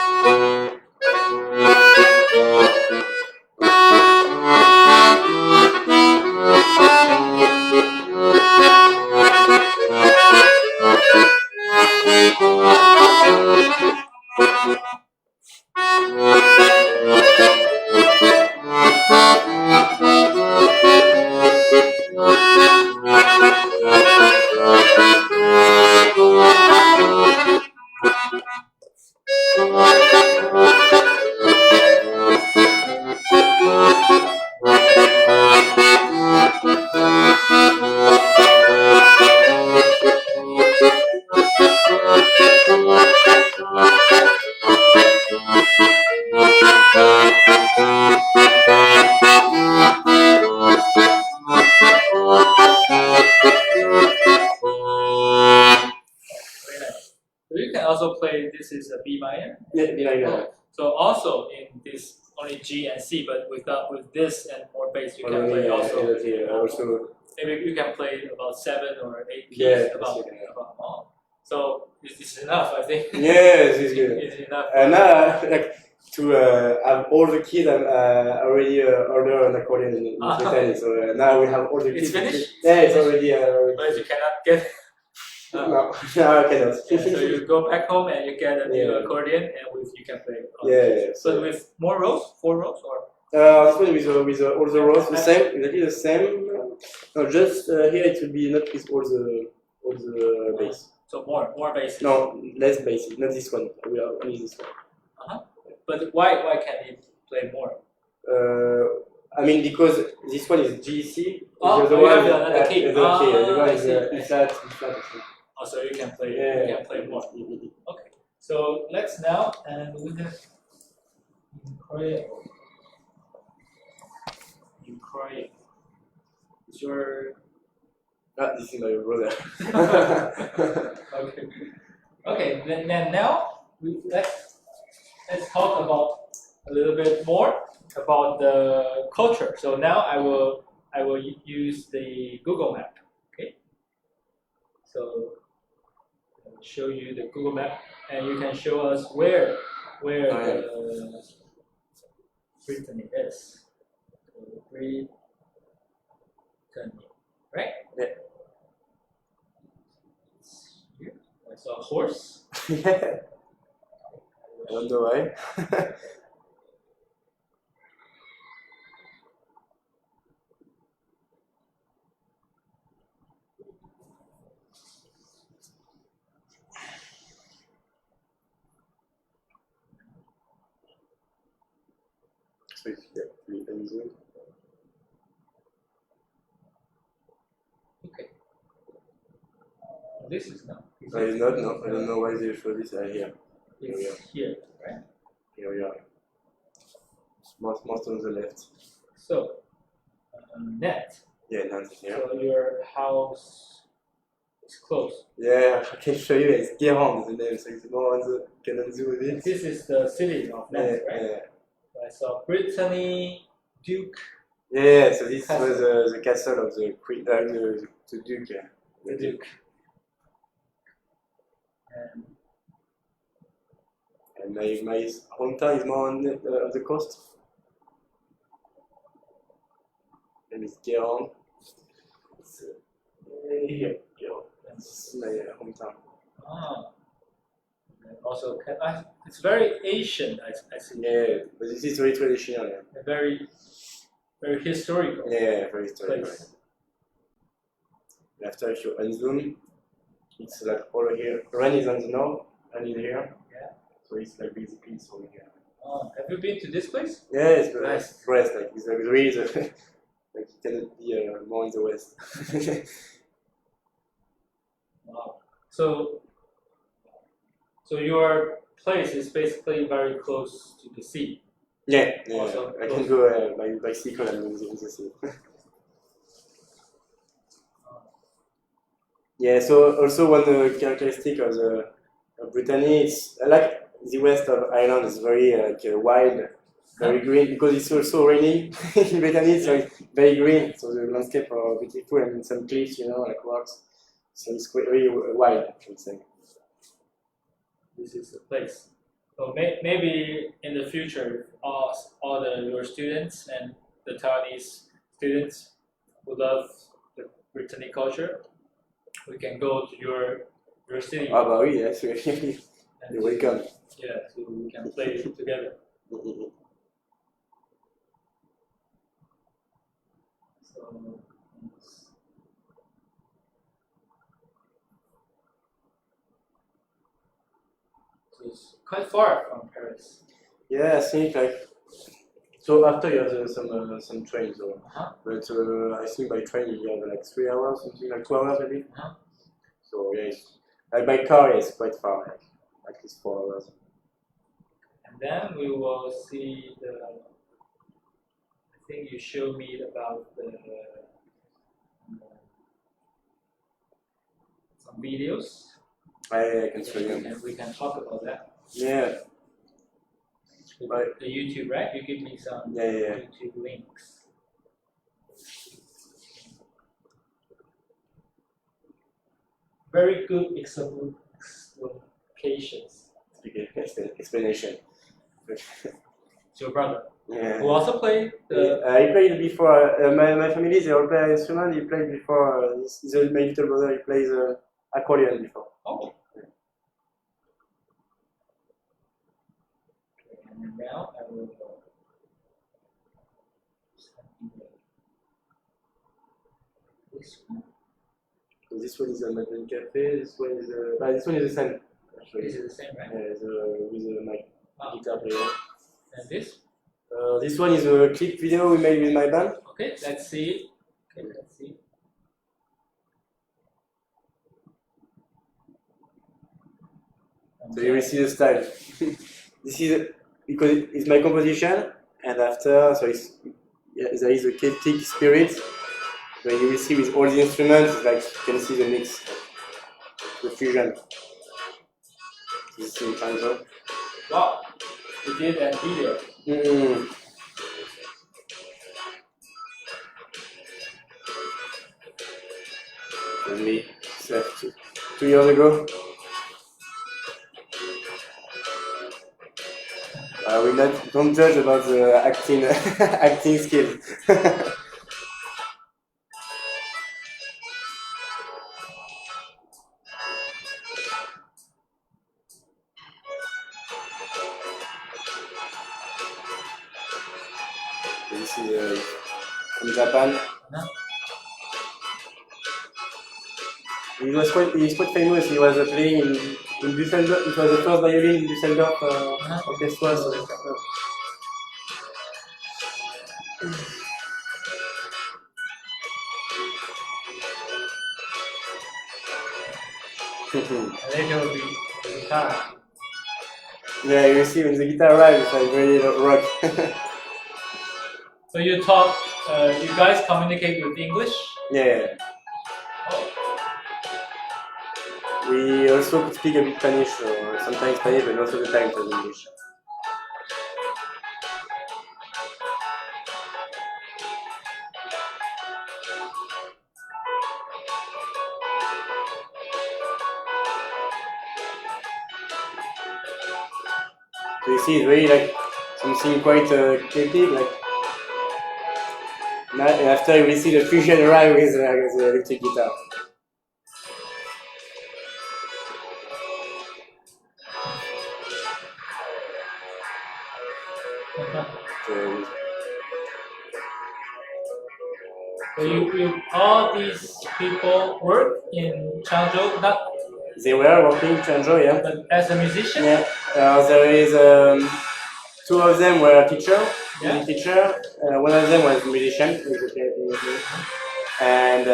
This is a B minor. Yeah, B minor. So also in this only G and C, but with this and more bass, you can play also. Also. Maybe you can play about 7 or 8 keys. Yeah, about so this is enough, I think. Yeah, this is good. It's enough. And now, like to have all the keys, I'm already ordered an accordion in Brittany. So now we have all the keys. It's finished. Yeah, it's already. But you cannot get. No, I cannot. So you go back home and you get a new accordion, and you can play. So with more rows, 4 rows, or? This one with all the rows the same, exactly the same. No, just here it will be not with all the bass. So more bass. No, less bass. Not this one. We are only this one. But why can't it play more? I mean, because this one is GC. Oh, the one another key. The one is flat. Oh, so you can play. You can play more. Okay. So let's now and with the crying. Is your This is my brother. okay? Okay. Then now let's talk about a little bit more about the culture. So now I will use the Google Map. Okay. So I'll show you the Google Map, and you can show us where the Brittany is. So Brittany, right? Yeah. It's here. I saw a horse. Yeah. I don't know why. So we can zoom. Okay. This is not. No, it's not. No, I don't know why they show this here. It's here, right? Here we are. Most on the left. So, net. Yeah, Nantes here. So your house is close. Yeah, I can show you. It's Guérande, the name. So it's more on the Canon Zoo a bit. This is the city of Nantes, right? Yeah. I saw Brittany, Duke. Yeah, so this Castle. was the castle of the queen, the Duke. Yeah. The Duke. And my hometown is more on the coast. And it's Guérande. It's here, Guérande. That's my hometown. and also, it's very Asian, I see. Yeah, but this is very traditional. Yeah, A very historical yeah, very historical. place. And after, if you unzoom, it's like all here. Ren is on the north, and is here. Yeah. So it's like basically it's over here. Have you been to this place? Yeah, it's Nice. west. Like it's like really like it cannot be more in the west. Wow. So your place is basically very close to the sea. Yeah, Also I close. can go by bicycle and in the sea. Yeah, so also one characteristic of the Brittany is like the west of Ireland is very wild, very green because it's also raining in Brittany, so it's very green. So the landscape are beautiful and some cliffs, like rocks. So it's quite very wild, I would say. This is the place. So maybe in the future, all your students and the Taiwanese students who love the Brittany culture, we can go to your city. Ah bah oui, yes, and you're welcome. Yeah, so we can play together. So it's quite far from Paris. Yeah, I think like so after you have some trains, but I think by train you have like 3 hours, something like 2 hours maybe. So yeah, like by car it's quite far, like at least 4 hours. And then we will see I think you showed me about some videos. I can show you. And we can talk about that. Yeah. The YouTube, right? You give me some Yeah. YouTube links. Very good explications. Explanation. It's your brother Yeah. who also played the. He played before. My family they all play instrument. He played before. My little brother he plays accordion before. Oh. And now I will this one. So this one is a Madeleine Cafe. This one is the same. Actually. This is the same, right? With my guitar player. And this? This one is a clip video we made with my band. Okay, let's see. Okay, let's see. So you will see the style. This is because it's my composition, and after so there is a Celtic spirit. Where you will see with all the instruments, like you can see the mix, the fusion. This is in Chanzo. Wow, you did that video. Me, 2 years ago. Don't judge about the acting acting skills. This is from Japan. He's quite famous. He was playing in Düsseldorf. It was the first violin in Düsseldorf orchestra. So, Later will be the guitar. Yeah, you see when the guitar arrives, it's like very rock. So you talk, you guys communicate with English? Yeah. Oh. We also speak a bit Spanish, or sometimes Spanish, but most of the time it was English. So you see, it's very like something quite Celtic, like. And after you will see the fusion arrive with the electric guitar. So all these people work in Changzhou, not They were working in Changzhou, yeah. but as a musician? Yeah. There is 2 of them were teacher. One of them was musician. And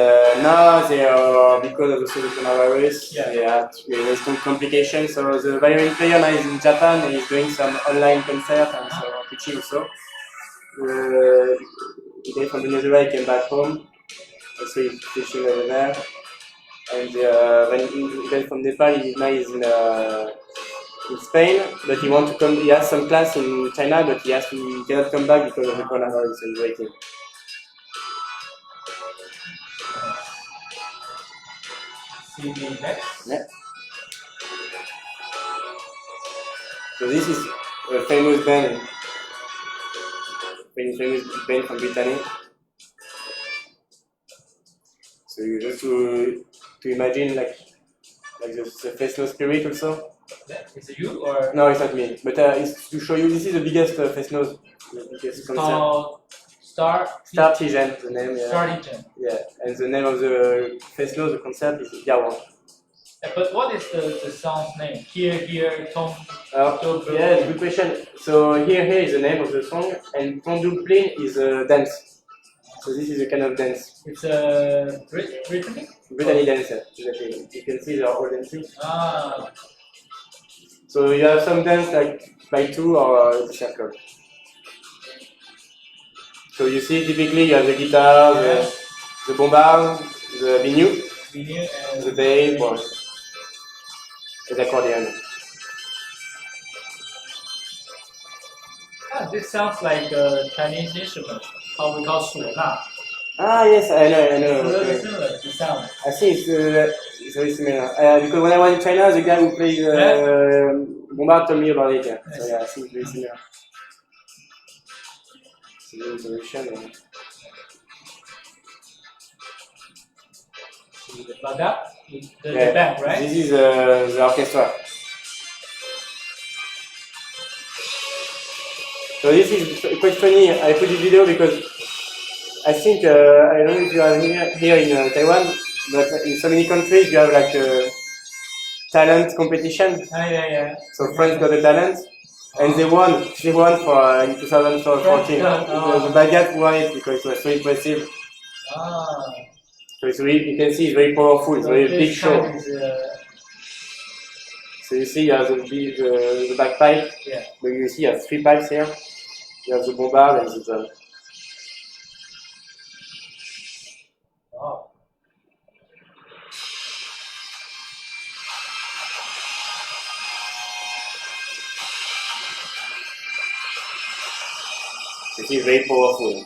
now they are, because of the coronavirus, they have some complications. So the violin player now is in Japan and he's doing some online concert and so teaching also. The guy from Venezuela came back home, also he's teaching over there. And the guy from Nepal now is in Spain, but he wants to come. He has some class in China, but he cannot come back because of the coronavirus, so he's waiting. See me next. Yeah. So this is a famous band from Brittany. So you just to imagine like the Fesno spirit also. Yeah. Is it you or? No, it's not me. But it's to show you. This is the biggest Fesno. The biggest concert. Called Startigen, the name. Yeah. Startigen. Yeah, and the name of the Fesno, the concert is Yawan. But what is the song's name? Here, Tom. Yeah, good question. So here is the name of the song, and Tondouplin is a dance. So this is a kind of dance. It's a rhythmic? Brittany dance, exactly. You can see they are all dancing. Ah. So you have some dance like by 2 or the circle. So you see typically you have the guitar, the bombard, the biniou, and the bass, the accordion. This sounds like a Chinese instrument, how we call suona. Ah yes, I know. It's really similar to sound. I think it's very similar. Because when I was in China, the guy who plays bombard told me about it. Yeah. So yeah, I think it's very similar. It's the introduction. Like that? The band, right? This is the orchestra. So this is quite funny. I put this video because I think, I don't know if you are here in Taiwan, but in so many countries you have like a talent competition. Yeah. So France got a talent, and they won for in 2014. The Bagat won it because it was so impressive. So it's really, you can see it's very powerful, it's a very big show. So you see you have the bagpipe, but you see you have 3 pipes here. You have the bombard and the drum. It is very powerful.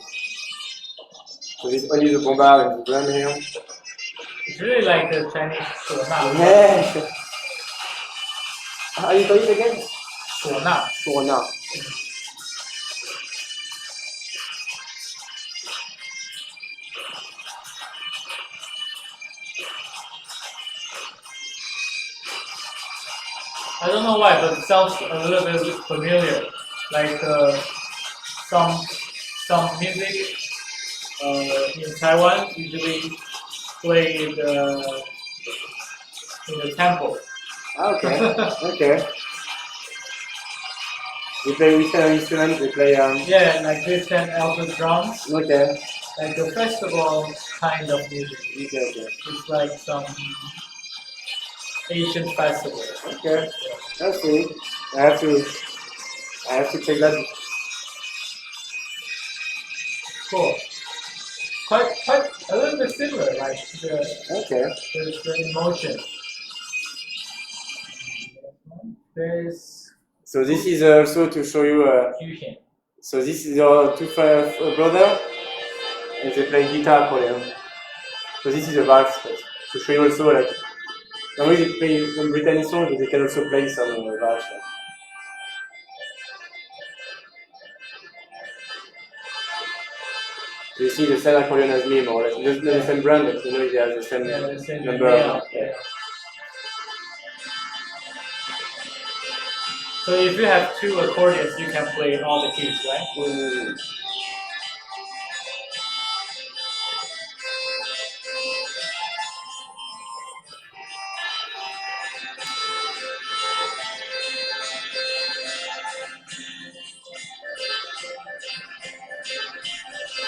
So this only the bombard and the drum here. It's really like the Chinese 唢呐. Yeah. How you call it again? 唢呐. 唢呐. I don't know why, but it sounds a little bit familiar. Like some music in Taiwan usually play in the temple. Okay. Okay. They play which kind of instruments? They play Yeah, like this and alto drums. Okay. Like a festival kind of music. Okay. It's like some Asian festival. Okay. That's sweet. I have to check that. Cool. Quite a little bit similar, like the emotion. There's So this is also to show you. fusion. So this is your two brother, and they play guitar accordion. So this is a valse to show you also like. Normally they play some Brittany songs, but they can also play some valse. So you see the same accordion as me, more or less. Just not the same brand, but you know they have the same number. Yeah. So if you have two accordions, you can play all the keys, right?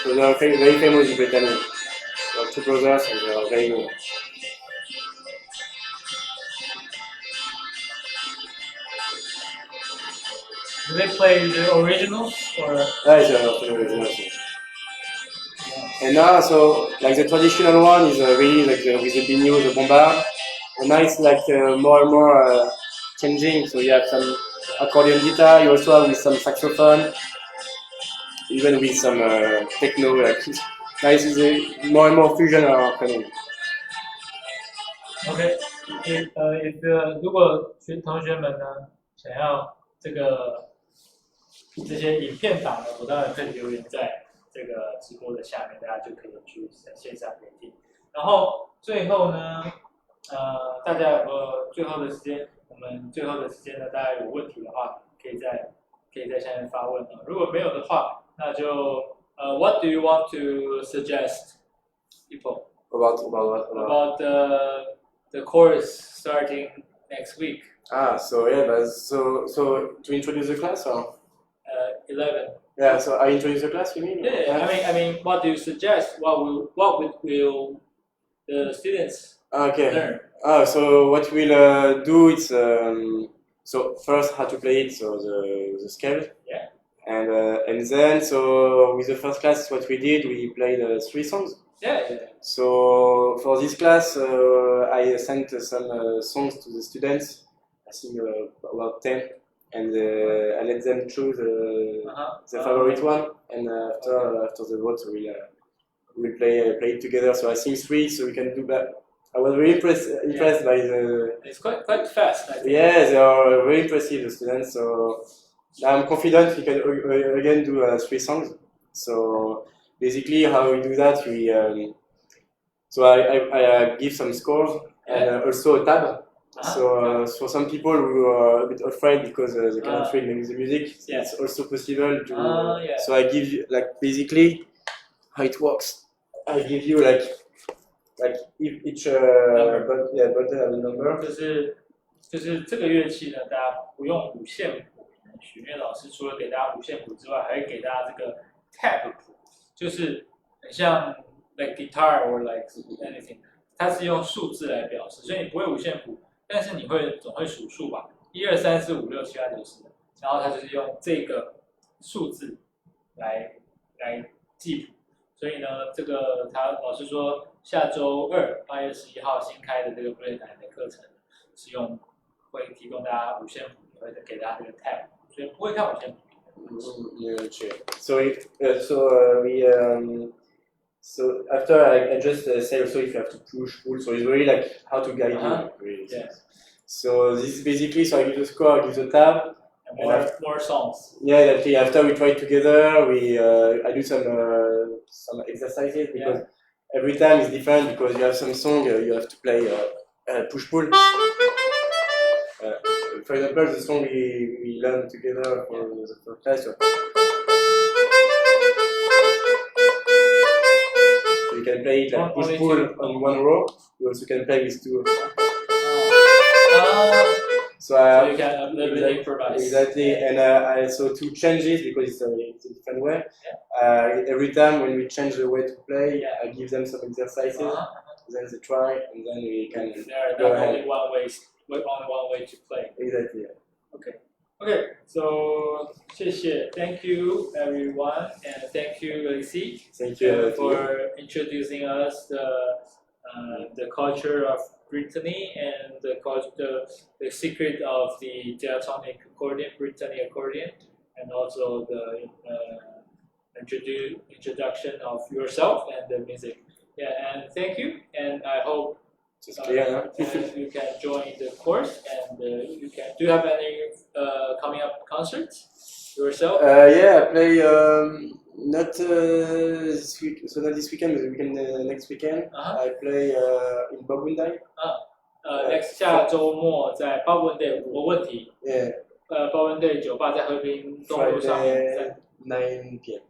So they are very famous in Brittany. They are two brothers and they are very good. Do they play the originals or? It's the original. And now, so like the traditional one is really like with the biniou, the bombard. And now it's like more and more changing. So you have some accordion guitar. You also have with some saxophone, even with some techno. Like now it's more and more fusion are coming. OK， 如果同学们呢想要这些影片档呢，我当然可以留言在这个直播的下面，大家就可以去线上聆听。然后最后呢，大家有没有最后的时间？我们最后的时间呢，大家有问题的话，可以在下面发问啊。如果没有的话，那就What do you want to suggest people about the course starting next week? So yeah, but so to introduce the class or? 11. Yeah, so I introduce the class, you mean? Yeah. I mean, what do you suggest? What will the students learn? So what we'll do is so first how to play it, so the scale. Yeah. And then so with the first class, what we did, we played 3 songs. Yeah. So for this class, I sent some songs to the students. I think about 10. And I let them choose the favorite one, and after the vote we'll play it together. So I think 3, so we can do that. I was very impressed by the. It's quite fast. I think. Yeah, they are very impressive, the students. So I'm confident we can again do 3 songs. So basically, how we do that, we so I give some scores and also a tab. So for some people who are a bit afraid because they cannot read the music, it's also possible to. So I give you like basically how it works. I give you like each button has a number. 就是这个乐器呢，大家不用五线谱。许愿老师除了给大家五线谱之外，还会给大家这个 tab 谱，就是很像 like guitar or like anything， 它是用数字来表示，所以你不会五线谱。但是你总会数数吧，1、2、3、4、5、6、7、8、9、10，然后它就是用这个数字来记谱。所以呢，这个老师说，下周2、8月11号新开的这个布列塔尼的课程，会提供大家五线谱，也会给大家这个 tab， 所以不会看五线谱， So after I just say also if you have to push, pull, so it's really like how to guide you. Really. Yeah. So this is basically, so I give the score, I give the tab. And more songs. Yeah, exactly. After we try together, I do some exercises because every time is different because you have some song you have to play push pull. For example, the song we learned together for the first class. So you can play it like push pull on one row. You also can play with two. So you can a little bit improvise. Exactly, and I so to change it because it's a different way. Every time when we change the way to play, I give them some exercises. Then they try, and then we can. There are only one way to play. Exactly. Yeah. Okay. So, 谢谢. Thank you everyone, and thank you Alexis. Thank you for introducing us the culture of Brittany and the secret of the diatonic accordion, Brittany accordion, and also the introduction of yourself and the music. Yeah, and thank you, and I hope you can join the course, and you can. Do you have any coming up concerts yourself? Yeah, I play not this week, so not this weekend, but the weekend next weekend. I play in Babundai. Next 下周末在巴文队5个问题。巴文队酒吧在和平东路上面。9 p.m.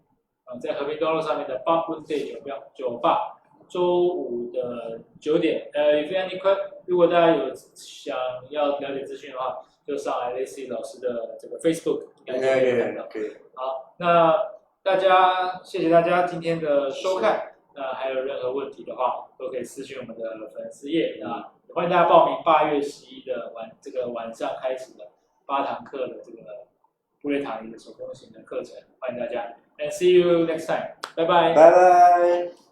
在和平东路上面的巴文队酒吧，周五的9点。if any question， 如果大家有想要了解资讯的话，就上 Alexis 老师的这个 Facebook， 应该就可以看到。好，那谢谢大家今天的收看。那还有任何问题的话，都可以私讯我们的粉丝页。那欢迎大家报名8月11的晚上开始的8堂课的这个布列塔尼的手风琴的课程，欢迎大家。And see you next time. Bye bye. Bye bye.